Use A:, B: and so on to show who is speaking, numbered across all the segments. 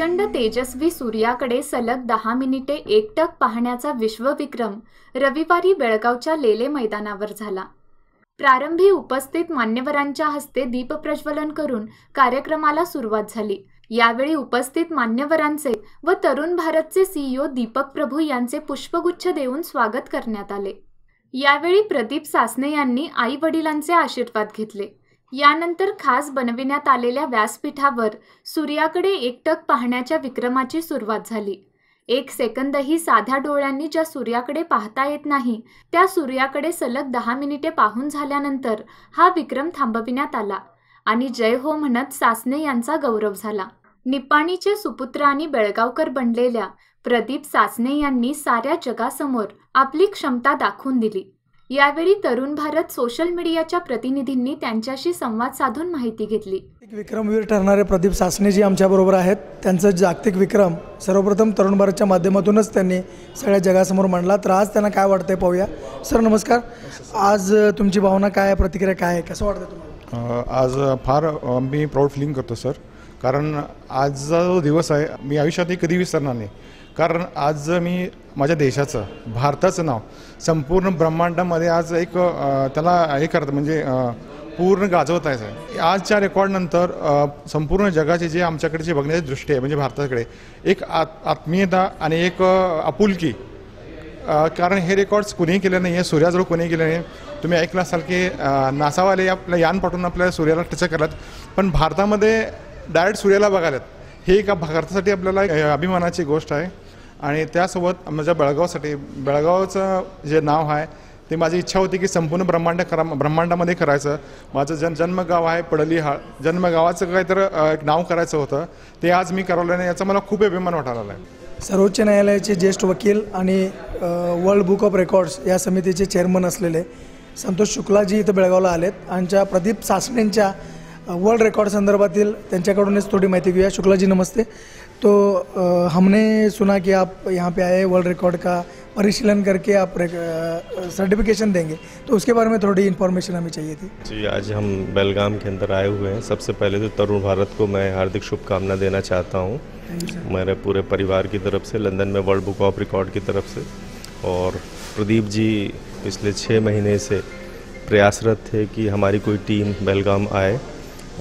A: प्रचंड तेजस्वी सूर्याकडे सलग 10 मिनिटे एकटक पाहण्याचा विश्वविक्रम रविवारी बेळगावच्या लेले मैदानावर झाला। प्रारंभी उपस्थित मान्यवरांच्या हस्ते दीपप्रज्वलन करून कार्यक्रमाला सुरुवात झाली। यावेळी उपस्थित मान्यवरांचे व तरुण भारतचे CEO दीपक प्रभू यांचे पुष्पगुच्छ देऊन स्वागत करण्यात आले। यावेळी प्रदीप सासने यांनी आई वडिलांचे आशीर्वाद घेतले। यानंतर खास बनविण्यात आलेल्या व्यासपीठावर सूर्याकडे एकटक पाहण्याच्या विक्रमाची सुरुवात झाली। 1 सेकंदही साध्या डोळ्यांनी ज्या सूर्याकडे पाहता येत नाही त्या सूर्याकडे सलग 10 मिनिटे पाहून झाल्यानंतर हा विक्रम थांबविण्यात आला आणि जय हो म्हणत सासने यांचा गौरव झाला। निपाणीचे सुपुत्र आणि बेळगावकर बनलेल्या प्रदीप सासने यांनी साऱ्या जगासमोर आपली क्षमता दाखवून दिली। यावेळी तरुण भारत सोशल मीडियाच्या प्रतिनिधींनी त्यांच्याशी संवाद साधून माहिती घेतली।
B: विक्रमवीर ठरणारे प्रदीप सासनेजी आमच्याबरोबर आहेत। त्यांचा जागतिक विक्रम सर्वप्रथम तरुण भारतच्या माध्यमातूनच त्यांनी सगळ्या जगासमोर मांडला। तर आज त्यांना काय वाटतंय पाहूया। सर नमस्कार, आज तुमची भावना काय आहे, प्रतिक्रिया काय आहे, कसं वाटतं तुम्हाला?
C: आज फार मी प्राऊड फिलिंग करतो सर, कारण आजचा जो दिवस आहे मी आयुष्यात कधी विसरणार नाही। कारण आज मी माझ्या देशाचं, भारताचं नाव संपूर्ण ब्रह्मांडामध्ये आज एक त्याला हे करतं म्हणजे पूर्ण गाजवत आहे। आजच्या रेकॉर्डनंतर संपूर्ण जगाचे जे आमच्याकडे बघण्याची दृष्टी आहे म्हणजे भारताकडे एक आत्मीयता आणि एक आपुलकी, कारण हे रेकॉर्ड्स कोणीही केले नाही आहे, सूर्याजवळ कोणीही केले नाही। तुम्ही ऐकलं असाल की नासावाले आपलं यान पाठवून आपल्या सूर्याला टच करतात, पण भारतामध्ये डायरेक्ट सूर्याला बघायलात, हे एका भारतासाठी आपल्याला अभिमानाची गोष्ट आहे। आणि त्यासोबत माझ्या बेळगावचं जे नाव आहे ते माझी इच्छा होती की संपूर्ण ब्रह्मांडामध्ये करायचं। माझं जन्मगाव आहे पडलीहाळ, जन्मगावाचं काहीतरी एक नाव करायचं होतं, ते आज मी करवलं नाही, याचा मला खूप अभिमान वाटायला आहे।
B: सर्वोच्च न्यायालयाचे ज्येष्ठ वकील आणि वर्ल्ड बुक ऑफ रेकॉर्ड्स या समितीचे चेअरमन असलेले संतोष शुक्लाजी इथं बेळगावला आलेत। आणि प्रदीप सासनेंच्या वर्ल्ड रेकॉर्ड संदर्भातील त्यांच्याकडूनच थोड़ी माहिती घेऊया। शुक्ला जी नमस्ते। तो हमने सुना कि आप यहाँ पे आए, वर्ल्ड रिकॉर्ड का परिशीलन करके आप सर्टिफिकेशन देंगे, तो उसके बारे में थोड़ी इन्फॉर्मेशन हमें चाहिए थी।
D: जी, आज हम बेलगाम के अंदर आए हुए हैं। सबसे पहले तो तरुण भारत को मैं हार्दिक शुभकामना देना चाहता हूँ मेरे पूरे परिवार की तरफ से, लंदन में वर्ल्ड बुक ऑफ रिकॉर्ड की तरफ से। और प्रदीप जी पिछले 6 महीने से प्रयासरत थे कि हमारी कोई टीम बेलगाम आए,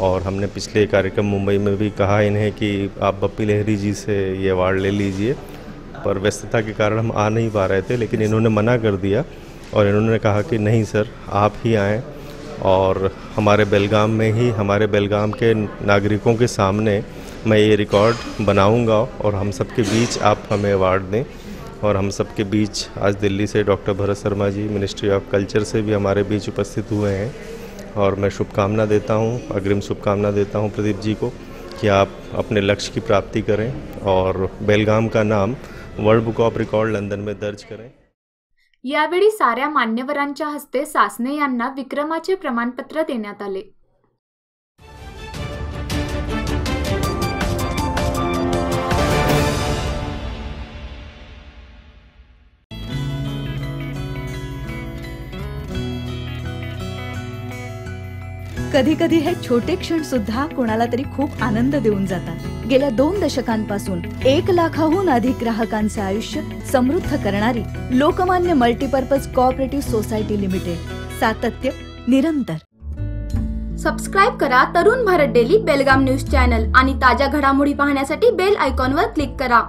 D: और हमने पिछले कार्यक्रम मुंबई में भी कहा इन्हें कि आप बप्पी लहरी जी से ये अवार्ड ले लीजिए, पर व्यस्तता के कारण हम आ नहीं पा रहे थे, लेकिन इन्होंने मना कर दिया और इन्होंने कहा कि नहीं सर, आप ही आएँ और हमारे बेलगाम में ही, हमारे बेलगाम के नागरिकों के सामने मैं ये रिकॉर्ड बनाऊंगा और हम सबके बीच आप हमें अवार्ड दें। और हम सबके बीच आज दिल्ली से doctor Bharat Sharma ji ministry of culture से भी हमारे बीच उपस्थित हुए हैं, और मैं शुभकामना देता हूं, अग्रिम शुभकामना देता हूं प्रदीप जी को कि आप अपने लक्ष्य की प्राप्ति करें और बेलगाम का नाम world book of record London में दर्ज करें।
A: यावेळी साऱ्या मान्यवरांच्या हस्ते सासने यांना विक्रमाचे प्रमाणपत्र देण्यात आले।
E: कधी कधी हे छोटे क्षण सुद्धा कोणाला तरी खूप आनंद देऊन जातात। गेल्या 2 दशकांपासून 1 लाखाहून अधिक ग्राहकांचे आयुष्य समृद्ध करणारी Lokmanya multipurpose cooperative society limited, सातत्य निरंतर।
F: सबस्क्राइब करा तरुण भारत डेली बेलगाम न्यूज चॅनल आणि ताज्या घडामोडी पाहण्यासाठी बेल आयकॉनवर क्लिक करा।